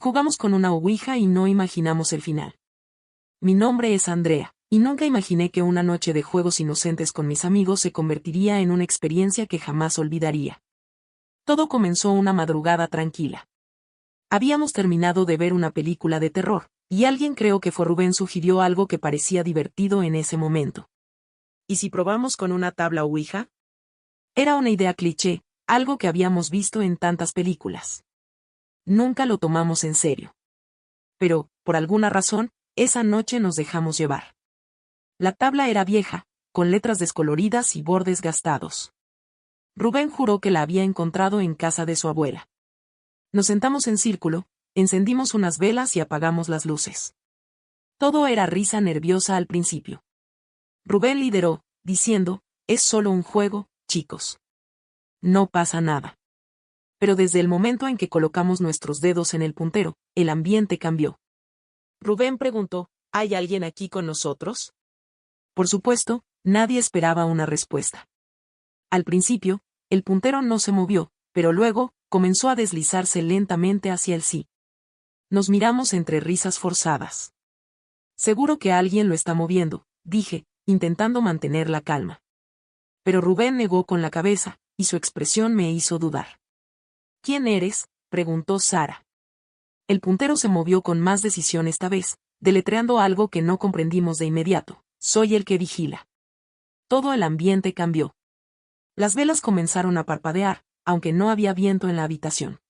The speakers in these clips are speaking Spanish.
Jugamos con una ouija y no imaginamos el final. Mi nombre es Andrea, y nunca imaginé que una noche de juegos inocentes con mis amigos se convertiría en una experiencia que jamás olvidaría. Todo comenzó una madrugada tranquila. Habíamos terminado de ver una película de terror, y alguien, creo que fue Rubén, sugirió algo que parecía divertido en ese momento. ¿Y si probamos con una tabla ouija? Era una idea cliché, algo que habíamos visto en tantas películas. Nunca lo tomamos en serio. Pero, por alguna razón, esa noche nos dejamos llevar. La tabla era vieja, con letras descoloridas y bordes gastados. Rubén juró que la había encontrado en casa de su abuela. Nos sentamos en círculo, encendimos unas velas y apagamos las luces. Todo era risa nerviosa al principio. Rubén lideró, diciendo, es solo un juego, chicos. No pasa nada. Pero desde el momento en que colocamos nuestros dedos en el puntero, el ambiente cambió. Rubén preguntó, ¿hay alguien aquí con nosotros? Por supuesto, nadie esperaba una respuesta. Al principio, el puntero no se movió, pero luego, comenzó a deslizarse lentamente hacia el sí. Nos miramos entre risas forzadas. Seguro que alguien lo está moviendo, dije, intentando mantener la calma. Pero Rubén negó con la cabeza, y su expresión me hizo dudar. ¿Quién eres?, preguntó Sara. El puntero se movió con más decisión esta vez, deletreando algo que no comprendimos de inmediato. Soy el que vigila. Todo el ambiente cambió. Las velas comenzaron a parpadear, aunque no había viento en la habitación.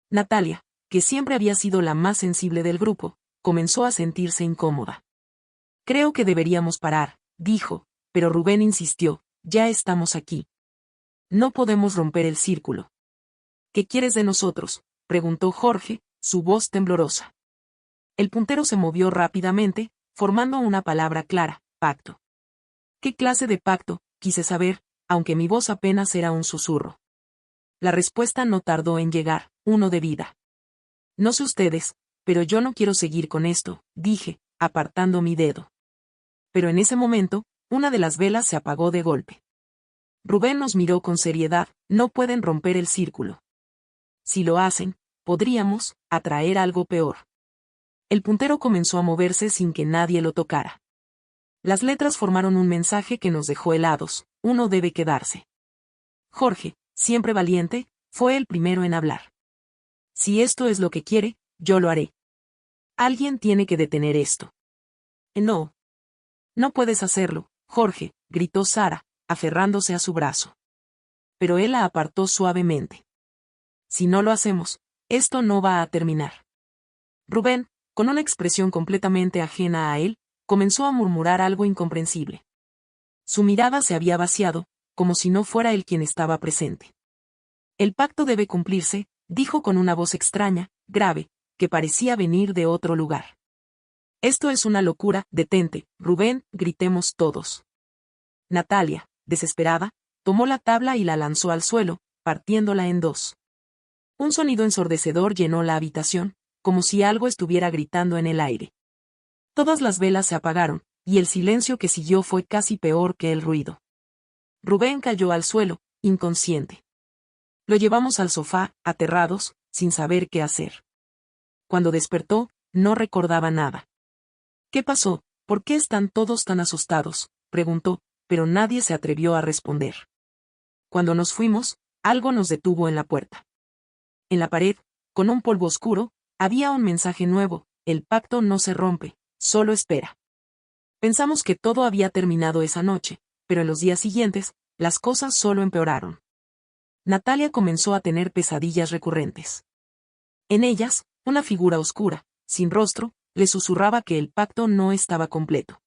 Natalia, que siempre había sido la más sensible del grupo, comenzó a sentirse incómoda. Creo que deberíamos parar, dijo, pero Rubén insistió, ya estamos aquí. No podemos romper el círculo. ¿Qué quieres de nosotros?, preguntó Jorge, su voz temblorosa. El puntero se movió rápidamente, formando una palabra clara, pacto. ¿Qué clase de pacto?, quise saber, aunque mi voz apenas era un susurro. La respuesta no tardó en llegar, uno de vida. No sé ustedes, pero yo no quiero seguir con esto, dije, apartando mi dedo. Pero en ese momento, una de las velas se apagó de golpe. Rubén nos miró con seriedad, no pueden romper el círculo. Si lo hacen, podríamos atraer algo peor. El puntero comenzó a moverse sin que nadie lo tocara. Las letras formaron un mensaje que nos dejó helados, uno debe quedarse. Jorge, siempre valiente, fue el primero en hablar. Si esto es lo que quiere, yo lo haré. Alguien tiene que detener esto. No. No puedes hacerlo, Jorge, gritó Sara, aferrándose a su brazo. Pero él la apartó suavemente. Si no lo hacemos, esto no va a terminar. Rubén, con una expresión completamente ajena a él, comenzó a murmurar algo incomprensible. Su mirada se había vaciado, como si no fuera él quien estaba presente. El pacto debe cumplirse, dijo con una voz extraña, grave, que parecía venir de otro lugar. Esto es una locura, detente, Rubén, gritemos todos. Natalia, desesperada, tomó la tabla y la lanzó al suelo, partiéndola en dos. Un sonido ensordecedor llenó la habitación, como si algo estuviera gritando en el aire. Todas las velas se apagaron, y el silencio que siguió fue casi peor que el ruido. Rubén cayó al suelo, inconsciente. Lo llevamos al sofá, aterrados, sin saber qué hacer. Cuando despertó, no recordaba nada. ¿Qué pasó? ¿Por qué están todos tan asustados?, preguntó, pero nadie se atrevió a responder. Cuando nos fuimos, algo nos detuvo en la puerta. En la pared, con un polvo oscuro, había un mensaje nuevo: el pacto no se rompe, solo espera. Pensamos que todo había terminado esa noche, pero en los días siguientes, las cosas solo empeoraron. Natalia comenzó a tener pesadillas recurrentes. En ellas, una figura oscura, sin rostro, le susurraba que el pacto no estaba completo.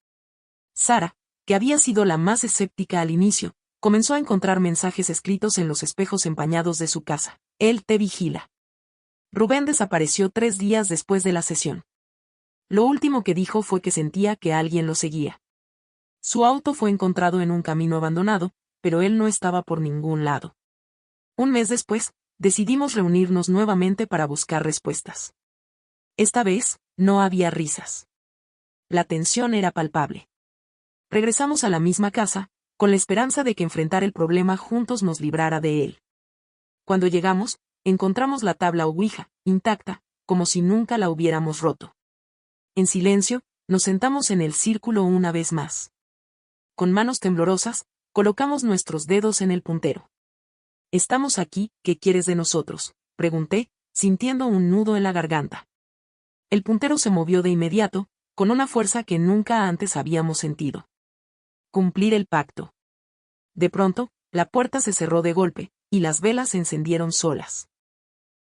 Sara, que había sido la más escéptica al inicio, comenzó a encontrar mensajes escritos en los espejos empañados de su casa. Él te vigila. Rubén desapareció 3 días después de la sesión. Lo último que dijo fue que sentía que alguien lo seguía. Su auto fue encontrado en un camino abandonado, pero él no estaba por ningún lado. Un mes después, decidimos reunirnos nuevamente para buscar respuestas. Esta vez, no había risas. La tensión era palpable. Regresamos a la misma casa, con la esperanza de que enfrentar el problema juntos nos librara de él. Cuando llegamos, encontramos la tabla ouija, intacta, como si nunca la hubiéramos roto. En silencio, nos sentamos en el círculo una vez más. Con manos temblorosas, colocamos nuestros dedos en el puntero. «Estamos aquí, ¿qué quieres de nosotros?», pregunté, sintiendo un nudo en la garganta. El puntero se movió de inmediato, con una fuerza que nunca antes habíamos sentido. Cumplir el pacto. De pronto, la puerta se cerró de golpe, y las velas se encendieron solas.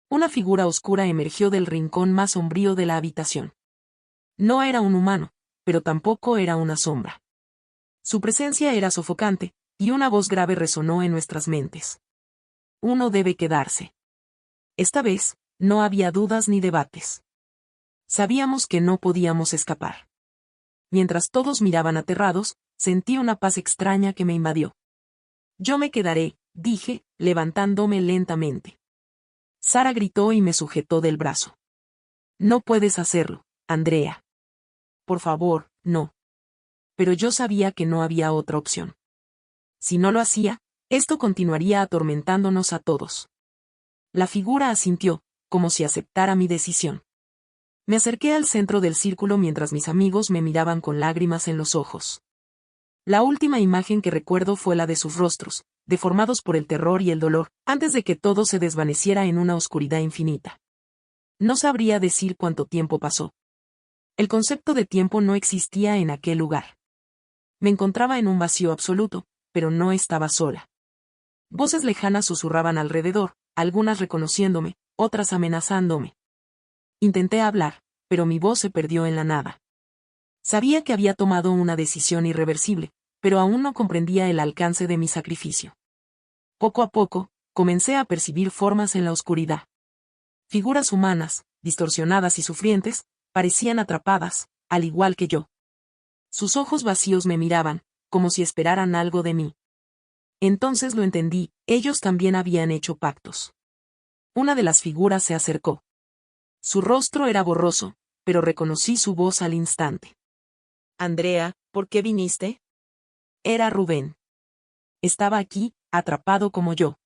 Una figura oscura emergió del rincón más sombrío de la habitación. No era un humano, pero tampoco era una sombra. Su presencia era sofocante, y una voz grave resonó en nuestras mentes. Uno debe quedarse. Esta vez, no había dudas ni debates. Sabíamos que no podíamos escapar. Mientras todos miraban aterrados, sentí una paz extraña que me invadió. «Yo me quedaré», dije, levantándome lentamente. Sara gritó y me sujetó del brazo. «No puedes hacerlo, Andrea. Por favor, no». Pero yo sabía que no había otra opción. Si no lo hacía, esto continuaría atormentándonos a todos. La figura asintió, como si aceptara mi decisión. Me acerqué al centro del círculo mientras mis amigos me miraban con lágrimas en los ojos. La última imagen que recuerdo fue la de sus rostros, deformados por el terror y el dolor, antes de que todo se desvaneciera en una oscuridad infinita. No sabría decir cuánto tiempo pasó. El concepto de tiempo no existía en aquel lugar. Me encontraba en un vacío absoluto, pero no estaba sola. Voces lejanas susurraban alrededor, algunas reconociéndome, otras amenazándome. Intenté hablar, pero mi voz se perdió en la nada. Sabía que había tomado una decisión irreversible, pero aún no comprendía el alcance de mi sacrificio. Poco a poco, comencé a percibir formas en la oscuridad. Figuras humanas, distorsionadas y sufrientes, parecían atrapadas, al igual que yo. Sus ojos vacíos me miraban, como si esperaran algo de mí. Entonces lo entendí, ellos también habían hecho pactos. Una de las figuras se acercó. Su rostro era borroso, pero reconocí su voz al instante. «Andrea, ¿por qué viniste?». Era Rubén. Estaba aquí, atrapado como yo.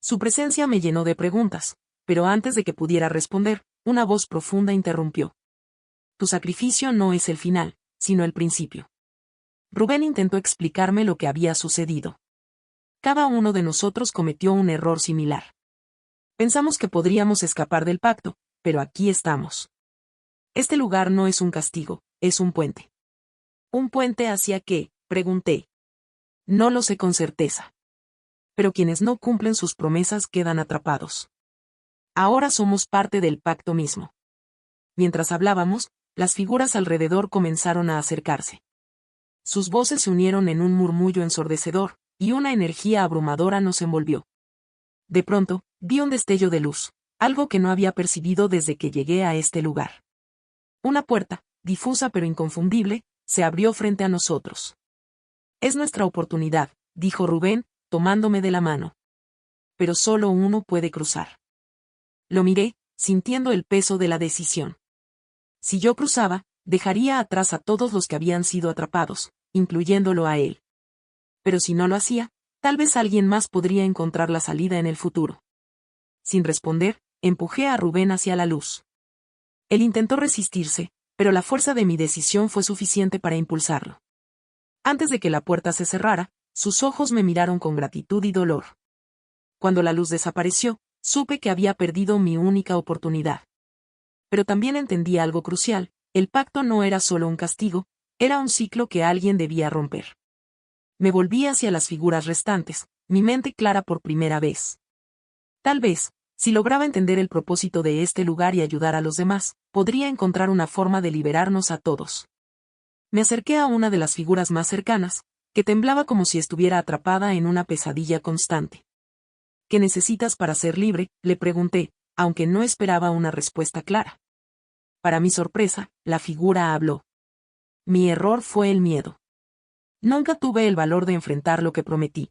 Su presencia me llenó de preguntas, pero antes de que pudiera responder, una voz profunda interrumpió. «Tu sacrificio no es el final, sino el principio». Rubén intentó explicarme lo que había sucedido. Cada uno de nosotros cometió un error similar. Pensamos que podríamos escapar del pacto, pero aquí estamos. Este lugar no es un castigo, es un puente. ¿Un puente hacia qué?, pregunté. No lo sé con certeza. Pero quienes no cumplen sus promesas quedan atrapados. Ahora somos parte del pacto mismo. Mientras hablábamos, las figuras alrededor comenzaron a acercarse. Sus voces se unieron en un murmullo ensordecedor, y una energía abrumadora nos envolvió. De pronto, vi un destello de luz, algo que no había percibido desde que llegué a este lugar. Una puerta, difusa pero inconfundible, se abrió frente a nosotros. «Es nuestra oportunidad», dijo Rubén, tomándome de la mano. «Pero solo uno puede cruzar». Lo miré, sintiendo el peso de la decisión. Si yo cruzaba, dejaría atrás a todos los que habían sido atrapados, incluyéndolo a él. Pero si no lo hacía, tal vez alguien más podría encontrar la salida en el futuro. Sin responder, empujé a Rubén hacia la luz. Él intentó resistirse, pero la fuerza de mi decisión fue suficiente para impulsarlo. Antes de que la puerta se cerrara, sus ojos me miraron con gratitud y dolor. Cuando la luz desapareció, supe que había perdido mi única oportunidad. Pero también entendí algo crucial: el pacto no era solo un castigo, era un ciclo que alguien debía romper. Me volví hacia las figuras restantes, mi mente clara por primera vez. Tal vez, si lograba entender el propósito de este lugar y ayudar a los demás, podría encontrar una forma de liberarnos a todos. Me acerqué a una de las figuras más cercanas, que temblaba como si estuviera atrapada en una pesadilla constante. «¿Qué necesitas para ser libre?», le pregunté, aunque no esperaba una respuesta clara. Para mi sorpresa, la figura habló. «Mi error fue el miedo. Nunca tuve el valor de enfrentar lo que prometí.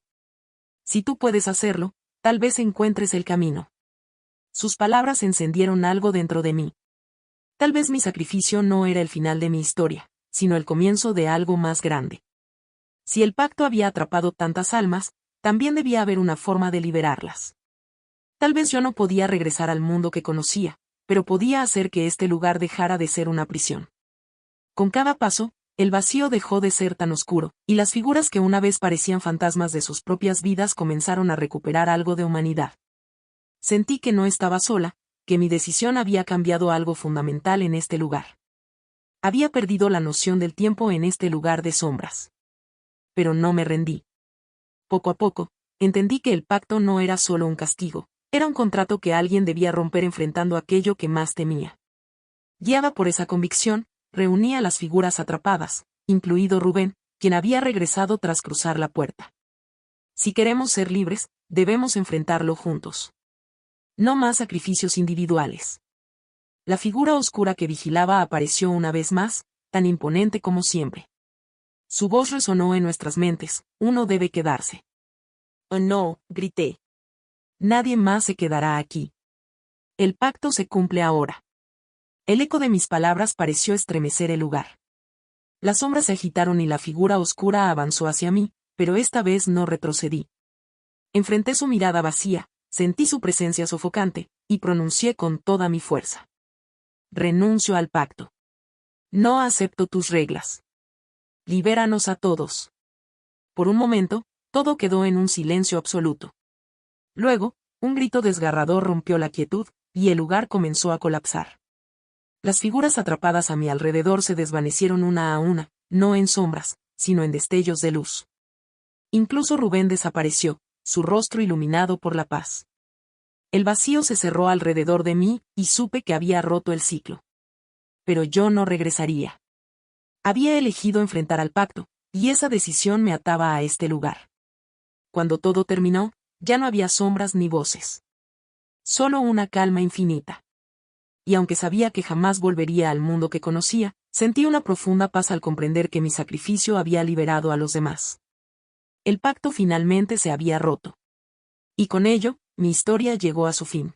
Si tú puedes hacerlo, tal vez encuentres el camino». Sus palabras encendieron algo dentro de mí. Tal vez mi sacrificio no era el final de mi historia, sino el comienzo de algo más grande. Si el pacto había atrapado tantas almas, también debía haber una forma de liberarlas. Tal vez yo no podía regresar al mundo que conocía, pero podía hacer que este lugar dejara de ser una prisión. Con cada paso, el vacío dejó de ser tan oscuro, y las figuras que una vez parecían fantasmas de sus propias vidas comenzaron a recuperar algo de humanidad. Sentí que no estaba sola, que mi decisión había cambiado algo fundamental en este lugar. Había perdido la noción del tiempo en este lugar de sombras. Pero no me rendí. Poco a poco, entendí que el pacto no era solo un castigo, era un contrato que alguien debía romper enfrentando aquello que más temía. Guiada por esa convicción, reuní a las figuras atrapadas, incluido Rubén, quien había regresado tras cruzar la puerta. Si queremos ser libres, debemos enfrentarlo juntos. No más sacrificios individuales. La figura oscura que vigilaba apareció una vez más, tan imponente como siempre. Su voz resonó en nuestras mentes: uno debe quedarse. «Oh no», grité. «Nadie más se quedará aquí. El pacto se cumple ahora». El eco de mis palabras pareció estremecer el lugar. Las sombras se agitaron y la figura oscura avanzó hacia mí, pero esta vez no retrocedí. Enfrenté su mirada vacía, sentí su presencia sofocante, y pronuncié con toda mi fuerza: «Renuncio al pacto. No acepto tus reglas. Libéranos a todos». Por un momento, todo quedó en un silencio absoluto. Luego, un grito desgarrador rompió la quietud, y el lugar comenzó a colapsar. Las figuras atrapadas a mi alrededor se desvanecieron una a una, no en sombras, sino en destellos de luz. Incluso Rubén desapareció, su rostro iluminado por la paz. El vacío se cerró alrededor de mí, y supe que había roto el ciclo. Pero yo no regresaría. Había elegido enfrentar al pacto, y esa decisión me ataba a este lugar. Cuando todo terminó, ya no había sombras ni voces. Solo una calma infinita. Y aunque sabía que jamás volvería al mundo que conocía, sentí una profunda paz al comprender que mi sacrificio había liberado a los demás. El pacto finalmente se había roto. Y con ello, mi historia llegó a su fin.